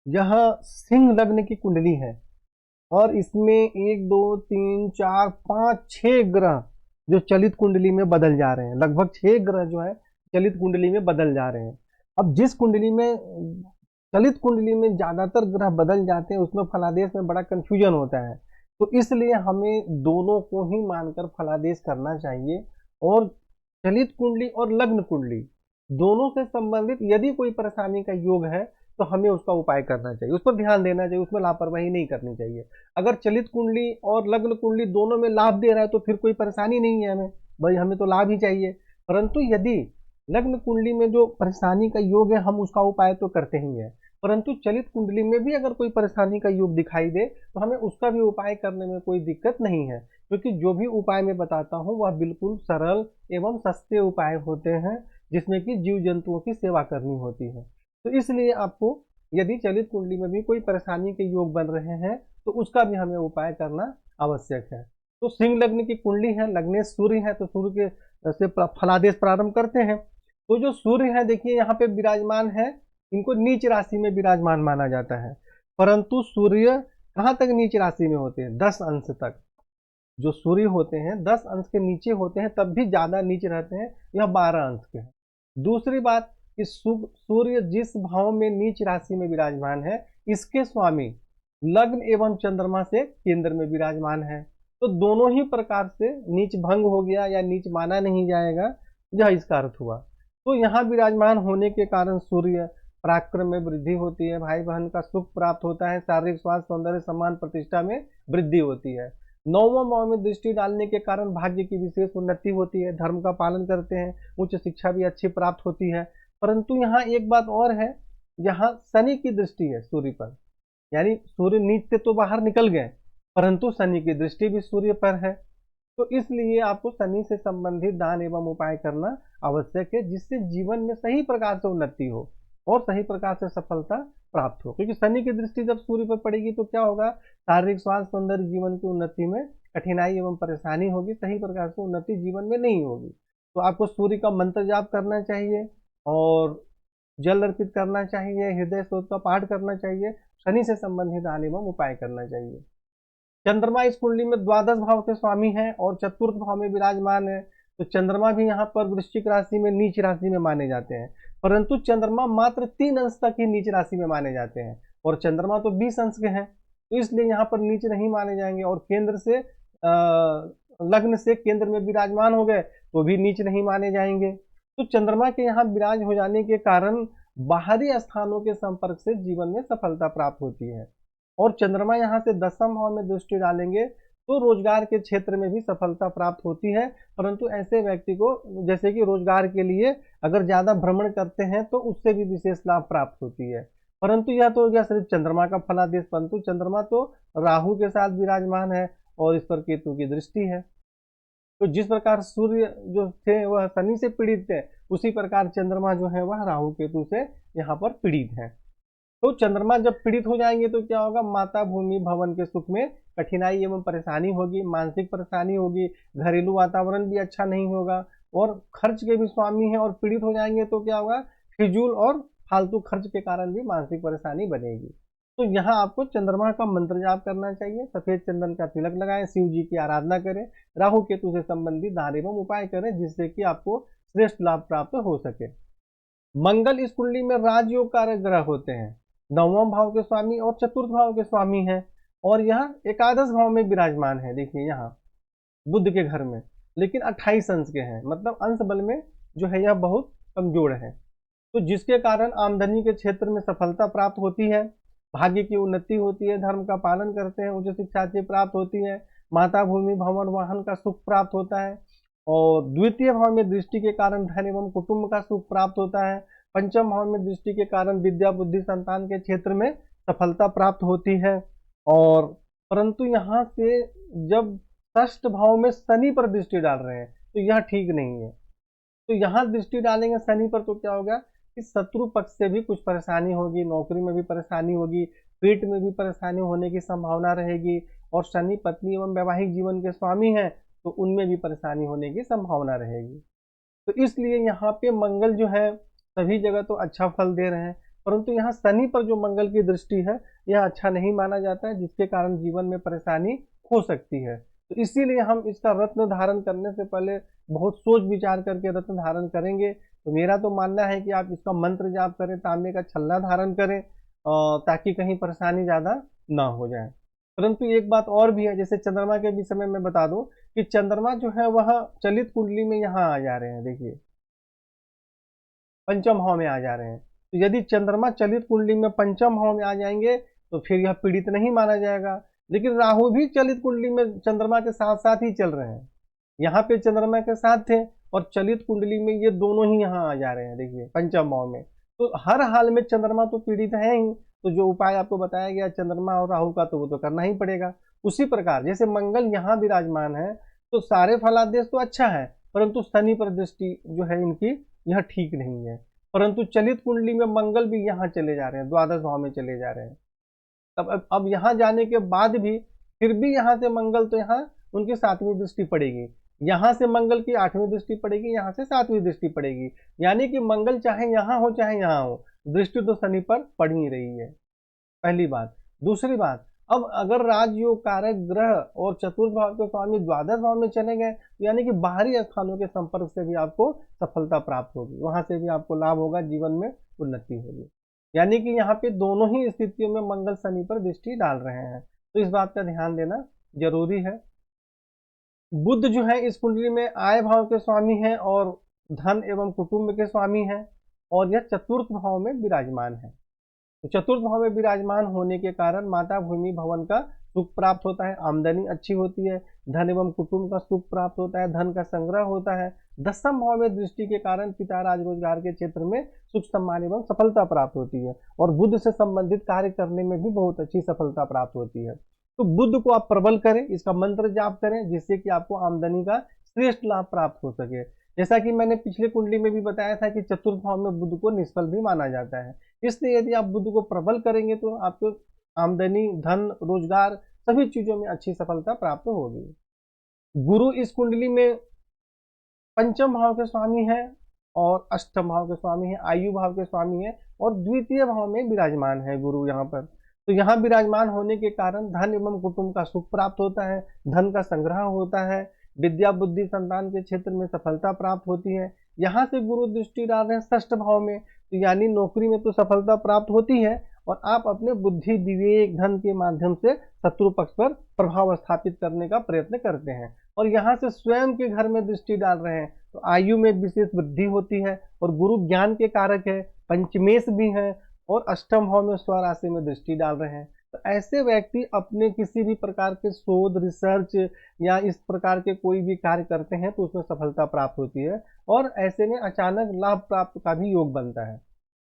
यह सिंह लग्न की कुंडली है और इसमें 1 2 3 4 5 6 ग्रह जो चलित कुंडली में बदल जा रहे हैं। लगभग 6 ग्रह जो है चलित कुंडली में बदल जा रहे हैं। अब जिस कुंडली में चलित कुंडली में ज्यादातर ग्रह बदल जाते हैं उसमें फलादेश में बड़ा कंफ्यूजन होता है। तो इसलिए हमें दोनों को ही मानकर फलादेश करना चाहिए। और चलित कुंडली और लग्न कुंडली दोनों से संबंधित यदि कोई परेशानी का योग है तो हमें उसका उपाय करना चाहिए, उस पर ध्यान देना चाहिए, उसमें लापरवाही नहीं करनी चाहिए। अगर चलित कुंडली और लग्न कुंडली दोनों में लाभ दे रहा है तो फिर कोई परेशानी नहीं है हमें, भाई हमें तो लाभ ही चाहिए। परंतु यदि लग्न कुंडली में जो परेशानी का योग है हम उसका उपाय तो करते ही हैं, परंतु चलित कुंडली में भी अगर कोई परेशानी का योग दिखाई दे तो हमें उसका भी उपाय करने में कोई दिक्कत नहीं है, क्योंकि जो भी उपाय मैं बताता हूँ वह बिल्कुल सरल एवं सस्ते उपाय होते हैं जिसमें कि जीव जंतुओं की सेवा करनी होती है। तो इसलिए आपको यदि चलित कुंडली में भी कोई परेशानी के योग बन रहे हैं तो उसका भी हमें उपाय करना आवश्यक है। तो सिंह लग्न की कुंडली है, लग्नेश सूर्य है, तो सूर्य के से फलादेश प्रारंभ करते हैं। तो जो सूर्य है देखिए यहाँ पे विराजमान है, इनको नीच राशि में विराजमान माना जाता है। परंतु सूर्य कहाँ तक नीच राशि में होते हैं? 10 अंश तक। जो सूर्य होते हैं 10 अंश के नीचे होते हैं तब भी ज्यादा नीचे रहते हैं, यह 12 अंश के हैं। दूसरी बात कि सूर्य जिस भाव में नीच राशि में विराजमान है इसके स्वामी लग्न एवं चंद्रमा से केंद्र में विराजमान है। तो दोनों ही प्रकार से नीच भंग हो गया या नीच माना नहीं जाएगा, यह इसका अर्थ हुआ। तो यहाँ विराजमान होने के कारण सूर्य पराक्रम में वृद्धि होती है, भाई बहन का सुख प्राप्त होता है, शारीरिक स्वास्थ्य सौंदर्य सम्मान प्रतिष्ठा में वृद्धि होती है। नौवां भाव में दृष्टि डालने के कारण भाग्य की विशेष उन्नति होती है, धर्म का पालन करते हैं, उच्च शिक्षा भी अच्छी प्राप्त होती है। परंतु यहाँ एक बात और है, यहाँ शनि की दृष्टि है सूर्य पर, यानी सूर्य नीच से तो बाहर निकल गए परंतु शनि की दृष्टि भी सूर्य पर है। तो इसलिए आपको शनि से संबंधित दान एवं उपाय करना आवश्यक है जिससे जीवन में सही प्रकार से उन्नति हो और सही प्रकार से सफलता प्राप्त हो। क्योंकि शनि की दृष्टि जब सूर्य पर पड़ेगी तो क्या होगा, शारीरिक स्वास्थ्य सौंदर्य जीवन की उन्नति में कठिनाई एवं परेशानी होगी, सही प्रकार से उन्नति जीवन में नहीं होगी। तो आपको सूर्य का मंत्र जाप करना चाहिए और जल अर्पित करना चाहिए, हृदय स्तोत्र का पाठ करना चाहिए, शनि से संबंधित दान एवं उपाय करना चाहिए। चंद्रमा इस कुंडली में द्वादश भाव के स्वामी है और चतुर्थ भाव में विराजमान है। तो चंद्रमा भी यहाँ पर वृश्चिक राशि में नीच राशि में माने जाते हैं, परंतु चंद्रमा मात्र 3 अंश तक ही नीच राशि में माने जाते हैं और चंद्रमा तो 20 अंश के हैं, तो इसलिए यहाँ पर नीच नहीं माने जाएंगे। और केंद्र से लग्न से केंद्र में विराजमान हो गए तो भी नीच नहीं माने जाएंगे। तो चंद्रमा के यहाँ विराज हो जाने के कारण बाहरी स्थानों के संपर्क से जीवन में सफलता प्राप्त होती है। और चंद्रमा यहाँ से 10वां भाव में दृष्टि डालेंगे तो रोजगार के क्षेत्र में भी सफलता प्राप्त होती है। परंतु ऐसे व्यक्ति को जैसे कि रोजगार के लिए अगर ज्यादा भ्रमण करते हैं तो उससे भी विशेष लाभ प्राप्त होती है। परंतु यह तो हो गया सिर्फ चंद्रमा का फलादेश, परंतु चंद्रमा तो राहु के साथ विराजमान है और इस पर केतु की दृष्टि है। तो जिस प्रकार सूर्य जो थे वह शनि से पीड़ित थे, उसी प्रकार चंद्रमा जो है वह राहु केतु से यहाँ पर पीड़ित है। तो चंद्रमा जब पीड़ित हो जाएंगे तो क्या होगा, माता भूमि भवन के सुख में कठिनाई एवं परेशानी होगी, मानसिक परेशानी होगी, घरेलू वातावरण भी अच्छा नहीं होगा और खर्च के भी स्वामी है और पीड़ित हो जाएंगे तो क्या होगा, फिजूल और फालतू खर्च के कारण भी मानसिक परेशानी बनेगी। तो यहाँ आपको चंद्रमा का मंत्र जाप करना चाहिए, सफेद चंदन का तिलक लगाएं, शिव जी की आराधना करें, राहु केतु से संबंधित दान एवं उपाय करें जिससे कि आपको श्रेष्ठ लाभ प्राप्त हो सके। मंगल इस कुंडली में राजयोग कारक ग्रह होते हैं, 9वां भाव के स्वामी और चतुर्थ भाव के स्वामी हैं और यह एकादश भाव में विराजमान है। देखिए यहाँ बुध के घर में, लेकिन 28 अंश के हैं, मतलब अंश बल में जो है यह बहुत कमजोर है। तो जिसके कारण आमदनी के क्षेत्र में सफलता प्राप्त होती है, भाग्य की उन्नति होती है, धर्म का पालन करते हैं, उच्च शिक्षा अच्छी प्राप्त होती है, माता भूमि भवन वाहन का सुख प्राप्त होता है और द्वितीय भाव में दृष्टि के कारण धन एवं कुटुंब का सुख प्राप्त होता है। पंचम भाव में दृष्टि के कारण विद्या बुद्धि संतान के क्षेत्र में सफलता प्राप्त होती है। और परंतु यहाँ से जब षष्ठ भाव में शनि पर दृष्टि डाल रहे हैं तो यह ठीक नहीं है। तो यहाँ दृष्टि डालेंगे शनि पर तो क्या होगा कि शत्रु पक्ष से भी कुछ परेशानी होगी, नौकरी में भी परेशानी होगी, पेट में भी परेशानी होने की संभावना रहेगी और शनि पत्नी एवं वैवाहिक जीवन के स्वामी हैं तो उनमें भी परेशानी होने की संभावना रहेगी। तो इसलिए यहाँ पे मंगल जो है सभी जगह तो अच्छा फल दे रहे हैं, परंतु यहाँ शनि पर जो मंगल की दृष्टि है यह अच्छा नहीं माना जाता है, जिसके कारण जीवन में परेशानी हो सकती है। तो इसीलिए हम इसका रत्न धारण करने से पहले बहुत सोच विचार करके रत्न धारण करेंगे। तो मेरा तो मानना है कि आप इसका मंत्र जाप करें, तांबे का छल्ला धारण करें, ताकि कहीं परेशानी ज़्यादा ना हो जाए। परंतु एक बात और भी है, जैसे चंद्रमा के विषय में मैं बता दूं कि चंद्रमा जो है वह चलित कुंडली में यहाँ आ जा रहे हैं, देखिए पंचम भाव में आ जा रहे हैं। तो यदि चंद्रमा चलित कुंडली में पंचम भाव में आ जाएंगे तो फिर यह पीड़ित नहीं माना जाएगा। लेकिन राहु भी चलित कुंडली में चंद्रमा के साथ साथ ही चल रहे हैं, यहाँ पे चंद्रमा के साथ थे और चलित कुंडली में ये दोनों ही यहाँ आ जा रहे हैं, देखिए पंचम भाव में। तो हर हाल में चंद्रमा तो पीड़ित है ही, तो जो उपाय आपको बताया गया चंद्रमा और राहु का, तो वो तो करना ही पड़ेगा। उसी प्रकार जैसे मंगल यहाँ विराजमान है तो सारे फलादेश तो अच्छा है, परंतु शनि पर दृष्टि जो है इनकी यह ठीक नहीं है। परंतु चलित कुंडली में मंगल भी यहाँ चले जा रहे हैं, द्वादश भाव में चले जा रहे हैं। अब यहाँ जाने के बाद भी फिर भी यहाँ से मंगल तो यहाँ उनकी 7वीं दृष्टि पड़ेगी, यहाँ से मंगल की 8वीं दृष्टि पड़ेगी, यहाँ से 7वीं दृष्टि पड़ेगी। यानी कि मंगल चाहे यहाँ हो चाहे यहाँ हो, दृष्टि तो शनि पर पड़ ही रही है, पहली बात। दूसरी बात, अब अगर राजयोग कारक ग्रह और चतुर्थ भाव के स्वामी द्वादश भाव में चले गए, तो यानी कि बाहरी स्थानों के संपर्क से भी आपको सफलता प्राप्त होगी, वहां से भी आपको लाभ होगा, जीवन में उन्नति होगी। यानी कि यहाँ पे दोनों ही स्थितियों में मंगल शनि पर दृष्टि डाल रहे हैं, तो इस बात का ध्यान देना जरूरी है। बुध जो है इस कुंडली में आय भाव के स्वामी है और धन एवं कुटुंब के स्वामी है, और यह चतुर्थ भाव में विराजमान है। तो चतुर्थ भाव में विराजमान होने के कारण माता भूमि भवन का सुख प्राप्त होता है, आमदनी अच्छी होती है, धन एवं कुटुंब का सुख प्राप्त होता है, धन का संग्रह होता है। दसम भाव में दृष्टि के कारण पिता राज रोजगार के क्षेत्र में सुख सम्मान एवं सफलता प्राप्त होती है, और बुध से संबंधित कार्य करने में भी बहुत अच्छी सफलता प्राप्त होती है। तो बुध को आप प्रबल करें, इसका मंत्र जाप करें, जिससे कि आपको आमदनी का श्रेष्ठ लाभ प्राप्त हो सके। जैसा कि मैंने पिछले कुंडली में भी बताया था कि चतुर्थ भाव में बुध को निष्फल भी माना जाता है, इसलिए यदि आप बुध को प्रबल करेंगे तो आपको आमदनी, धन, रोजगार सभी चीजों में अच्छी सफलता प्राप्त होगी। गुरु इस कुंडली में पंचम भाव के स्वामी है और अष्टम भाव के स्वामी है, आयु भाव के स्वामी है, और द्वितीय भाव में विराजमान है गुरु यहाँ पर। तो यहाँ विराजमान होने के कारण धन एवं कुटुंब का सुख प्राप्त होता है, धन का संग्रह होता है, विद्या बुद्धि संतान के क्षेत्र में सफलता प्राप्त होती है। यहाँ से गुरु दृष्टि डाल रहे हैं षष्ठ भाव में, तो यानी नौकरी में तो सफलता प्राप्त होती है, और आप अपने बुद्धि, विवेक, धन के माध्यम से शत्रु पक्ष पर प्रभाव स्थापित करने का प्रयत्न करते हैं। और यहाँ से स्वयं के घर में दृष्टि डाल रहे हैं, तो आयु में विशेष वृद्धि होती है, और गुरु ज्ञान के कारक है, पंचमेश भी है, और अष्टम भाव में स्वराशि में दृष्टि डाल रहे हैं। तो ऐसे व्यक्ति अपने किसी भी प्रकार के शोध, रिसर्च या इस प्रकार के कोई भी कार्य करते हैं तो उसमें सफलता प्राप्त होती है, और ऐसे में अचानक लाभ प्राप्त का भी योग बनता है,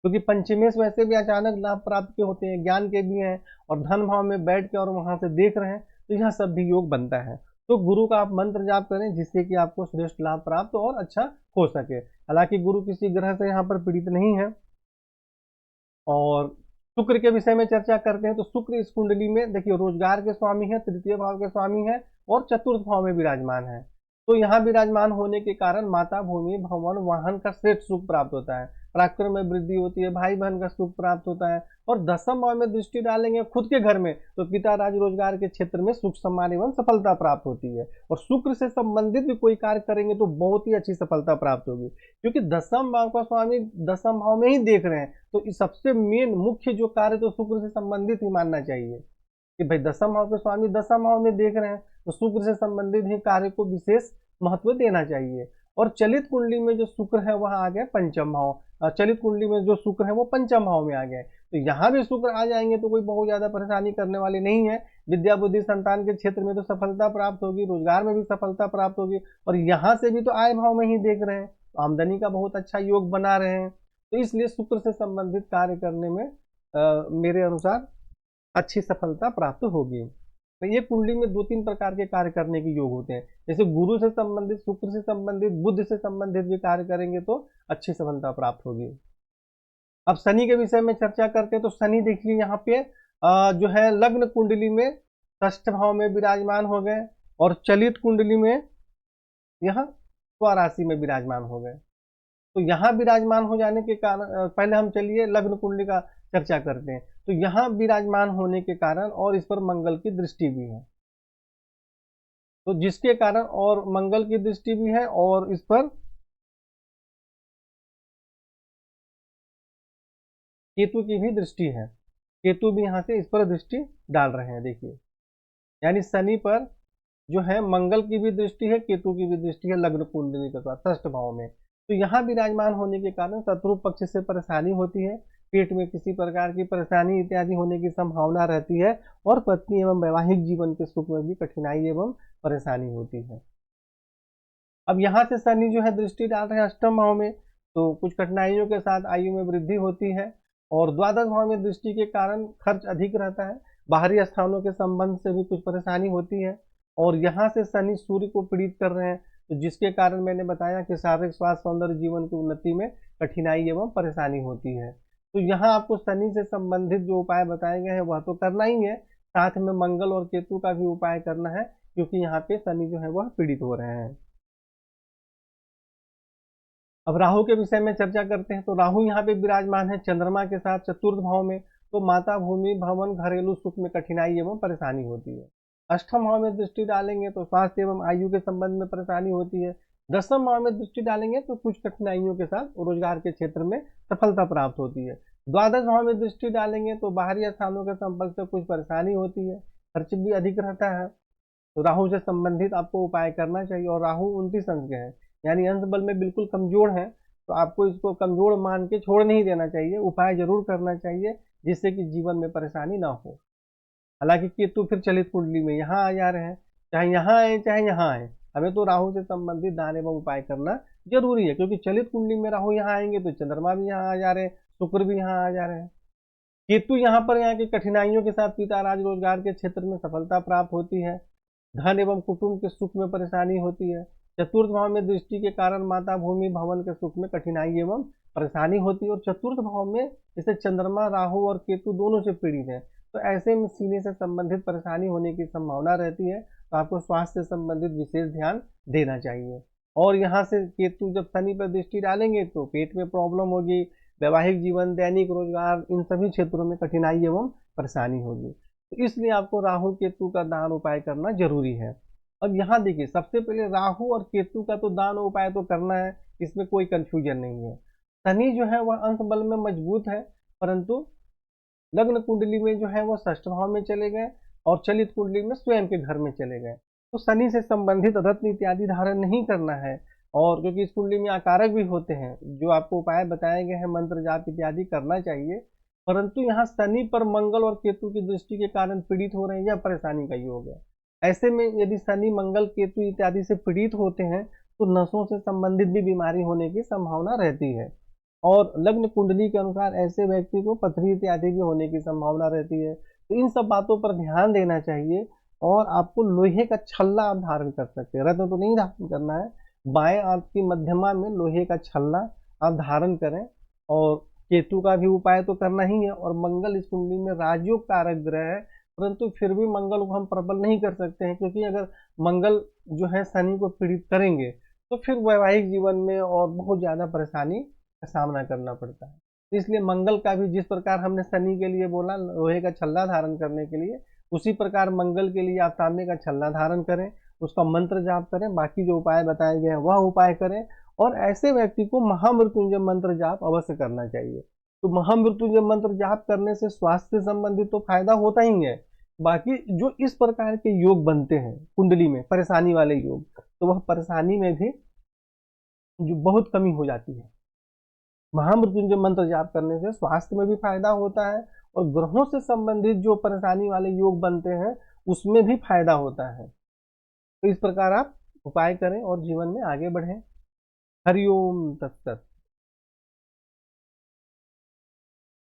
क्योंकि पंचमेश वैसे भी अचानक लाभ प्राप्त के होते हैं, ज्ञान के भी हैं, और धन भाव में बैठ के और वहां से देख रहे हैं, तो यह सब भी योग बनता है। तो गुरु का आप मंत्र जाप करें, जिससे कि आपको श्रेष्ठ लाभ प्राप्त और अच्छा हो सके। हालांकि गुरु किसी ग्रह से यहाँ पर पीड़ित नहीं है। और शुक्र के विषय में चर्चा करते हैं, तो शुक्र इस कुंडली में देखिए रोजगार के स्वामी है, तृतीय भाव के स्वामी है, और चतुर्थ भाव में विराजमान है। तो यहाँ विराजमान होने के कारण माता भूमि भवन वाहन का श्रेष्ठ सुख प्राप्त होता है, पराक्रम में वृद्धि होती है, भाई बहन का सुख प्राप्त होता है। और दसम भाव में दृष्टि डालेंगे खुद के घर में, तो पिता राज रोजगार के क्षेत्र में सुख सम्मान एवं सफलता प्राप्त होती है। और शुक्र से संबंधित भी कोई कार्य करेंगे तो बहुत ही अच्छी सफलता प्राप्त होगी, क्योंकि दसम भाव का स्वामी दसम भाव में ही देख रहे हैं। तो इस सबसे मेन मुख्य जो कार्य तो शुक्र से संबंधित ही मानना चाहिए कि भाई दसम भाव के स्वामी दसम भाव में देख रहे हैं, तो शुक्र से संबंधित ही कार्य को विशेष महत्व देना चाहिए। और चलित कुंडली में जो शुक्र है वह आ गए पंचम भाव, चलित कुंडली में जो शुक्र है वो पंचम भाव में आ गए, तो यहाँ भी शुक्र आ जाएंगे तो कोई बहुत ज्यादा परेशानी करने वाली नहीं है। विद्या बुद्धि संतान के क्षेत्र में तो सफलता प्राप्त होगी, रोजगार में भी सफलता प्राप्त होगी, और यहाँ से भी तो आय भाव में ही देख रहे हैं, तो आमदनी का बहुत अच्छा योग बना रहे हैं। तो इसलिए शुक्र से संबंधित कार्य करने में मेरे अनुसार अच्छी सफलता प्राप्त होगी। तो ये कुंडली में 2-3 प्रकार के कार्य करने के योग होते हैं, जैसे गुरु से संबंधित, शुक्र से संबंधित, बुध से संबंधित भी कार्य करेंगे तो अच्छी सफलता प्राप्त होगी। अब शनि के विषय में चर्चा करते हैं, तो शनि देखिए यहाँ पे जो है लग्न कुंडली में षष्ठ भाव में विराजमान हो गए, और चलित कुंडली में यहाँ स्वराशि में विराजमान हो गए। तो यहाँ विराजमान हो जाने के कारण पहले हम चलिए लग्न कुंडली का चर्चा करते हैं। तो यहाँ विराजमान होने के कारण और इस पर मंगल की दृष्टि भी है, तो जिसके कारण और मंगल की दृष्टि भी है और इस पर केतु की भी दृष्टि है। केतु भी यहाँ से इस पर दृष्टि डाल रहे हैं, देखिए, यानी शनि पर जो है मंगल की भी दृष्टि है, केतु की भी दृष्टि है लग्न कुंडली के साथ षष्ठ भाव में। तो यहाँ विराजमान होने के कारण शत्रु पक्ष से परेशानी होती है, पेट में किसी प्रकार की परेशानी इत्यादि होने की संभावना रहती है, और पत्नी एवं वैवाहिक जीवन के सुख में भी कठिनाई एवं परेशानी होती है। अब यहाँ से शनि जो है दृष्टि डाल रहे हैं अष्टम भाव में, तो कुछ कठिनाइयों के साथ आयु में वृद्धि होती है, और द्वादश भाव में दृष्टि के कारण खर्च अधिक रहता है, बाहरी स्थानों के संबंध से भी कुछ परेशानी होती है, और यहाँ से शनि सूर्य को पीड़ित कर रहे हैं, तो जिसके कारण मैंने बताया कि शारीरिक स्वास्थ्य सौंदर्य जीवन की उन्नति में कठिनाई एवं परेशानी होती है। तो यहाँ आपको शनि से संबंधित जो उपाय बताए गए हैं वह तो करना ही है, साथ में मंगल और केतु का भी उपाय करना है, क्योंकि यहाँ पे शनि जो है वह पीड़ित हो रहे हैं। अब राहु के विषय में चर्चा करते हैं। तो राहु यहाँ पे विराजमान है चंद्रमा के साथ चतुर्थ भाव में, तो माता भूमि भवन घरेलू सुख में कठिनाई एवं परेशानी होती है। अष्टम भाव में दृष्टि डालेंगे तो स्वास्थ्य एवं आयु के संबंध में परेशानी होती है। दसम भाव में दृष्टि डालेंगे तो कुछ कठिनाइयों के साथ रोजगार के क्षेत्र में सफलता प्राप्त होती है। द्वादश भाव में दृष्टि डालेंगे तो बाहरी स्थानों के संपर्क से कुछ परेशानी होती है, खर्च भी अधिक रहता है। तो राहु से संबंधित आपको उपाय करना चाहिए, और राहु 29 अंश के हैं, यानी अंश बल में बिल्कुल कमजोर है, तो आपको इसको कमजोर मान के छोड़ नहीं देना चाहिए, उपाय जरूर करना चाहिए जिससे कि जीवन में परेशानी ना हो। हालांकि केतु फिर चलित कुंडली में यहाँ आ जा रहे हैं, चाहे यहाँ आए चाहे यहाँ आए, हमें तो राहु से संबंधित दान एवं उपाय करना जरूरी है, क्योंकि चलित कुंडली में राहु यहाँ आएंगे तो चंद्रमा भी यहाँ आ जा रहे हैं, शुक्र भी यहाँ आ जा रहे हैं। केतु यहाँ पर यहाँ की कठिनाइयों के साथ पिता राज रोजगार के क्षेत्र में सफलता प्राप्त होती है, धन एवं कुटुंब के सुख में परेशानी होती है। चतुर्थ भाव में दृष्टि के कारण माता भूमि भवन के सुख में कठिनाई एवं परेशानी होती है, और चतुर्थ भाव में जैसे चंद्रमा राहु और केतु दोनों से पीड़ित है, तो ऐसे में सीने से संबंधित परेशानी होने की संभावना रहती है, तो आपको स्वास्थ्य से संबंधित विशेष ध्यान देना चाहिए। और यहाँ से केतु जब शनि पर दृष्टि डालेंगे तो पेट में प्रॉब्लम होगी, वैवाहिक जीवन दैनिक रोजगार इन सभी क्षेत्रों में कठिनाई एवं परेशानी होगी, तो इसलिए आपको राहु केतु का दान उपाय करना जरूरी है। अब यहाँ देखिए, सबसे पहले राहु और केतु का तो दान उपाय तो करना है, इसमें कोई कंफ्यूजन नहीं है। शनि जो है वह अंश बल में मजबूत है, परंतु लग्न कुंडली में जो है वो षष्ठ भाव में चले गए, और चलित कुंडली में स्वयं के घर में चले गए, तो शनि से संबंधित रत्न इत्यादि धारण नहीं करना है, और क्योंकि इस कुंडली में आकारक भी होते हैं, जो आपको उपाय बताए गए हैं मंत्र जाप इत्यादि करना चाहिए, परंतु यहाँ शनि पर मंगल और केतु की दृष्टि के कारण पीड़ित हो रहे हैं, यह परेशानी का योग है। ऐसे में यदि शनि मंगल केतु इत्यादि से पीड़ित होते हैं तो नसों से संबंधित भी बीमारी होने की संभावना रहती है, और लग्न कुंडली के अनुसार ऐसे व्यक्ति को पथरी इत्यादि भी होने की संभावना रहती है। तो इन सब बातों पर ध्यान देना चाहिए, और आपको लोहे का छल्ला आप धारण कर सकते हैं, रत्न तो नहीं धारण करना है, बाएं हाथ की मध्यमा में लोहे का छल्ला आप धारण करें। और केतु का भी उपाय तो करना ही है, और मंगल इस कुंडली में राजयोग कारक ग्रह है, परंतु फिर भी मंगल को हम प्रबल नहीं कर सकते हैं, क्योंकि अगर मंगल जो है शनि को पीड़ित करेंगे तो फिर वैवाहिक जीवन में और बहुत ज्यादा परेशानी का सामना करना पड़ता है। इसलिए मंगल का भी जिस प्रकार हमने शनि के लिए बोला लोहे का छल्ला धारण करने के लिए, उसी प्रकार मंगल के लिए आप तांबे का छल्ला धारण करें, उसका मंत्र जाप करें, बाकी जो उपाय बताए गए हैं वह उपाय करें, और ऐसे व्यक्ति को महामृत्युंजय मंत्र जाप अवश्य करना चाहिए। तो महामृत्युंजय मंत्र जाप करने से स्वास्थ्य से संबंधित तो फायदा होता ही है, बाकी जो इस प्रकार के योग बनते हैं कुंडली में परेशानी वाले योग, तो वह परेशानी में भी जो बहुत कमी हो जाती है। महामृत्युंजय मंत्र जाप करने से स्वास्थ्य में भी फायदा होता है, और ग्रहों से संबंधित जो परेशानी वाले योग बनते हैं उसमें भी फायदा होता है। तो इस प्रकार आप उपाय करें और जीवन में आगे बढ़ें। हरिओम तत्सत।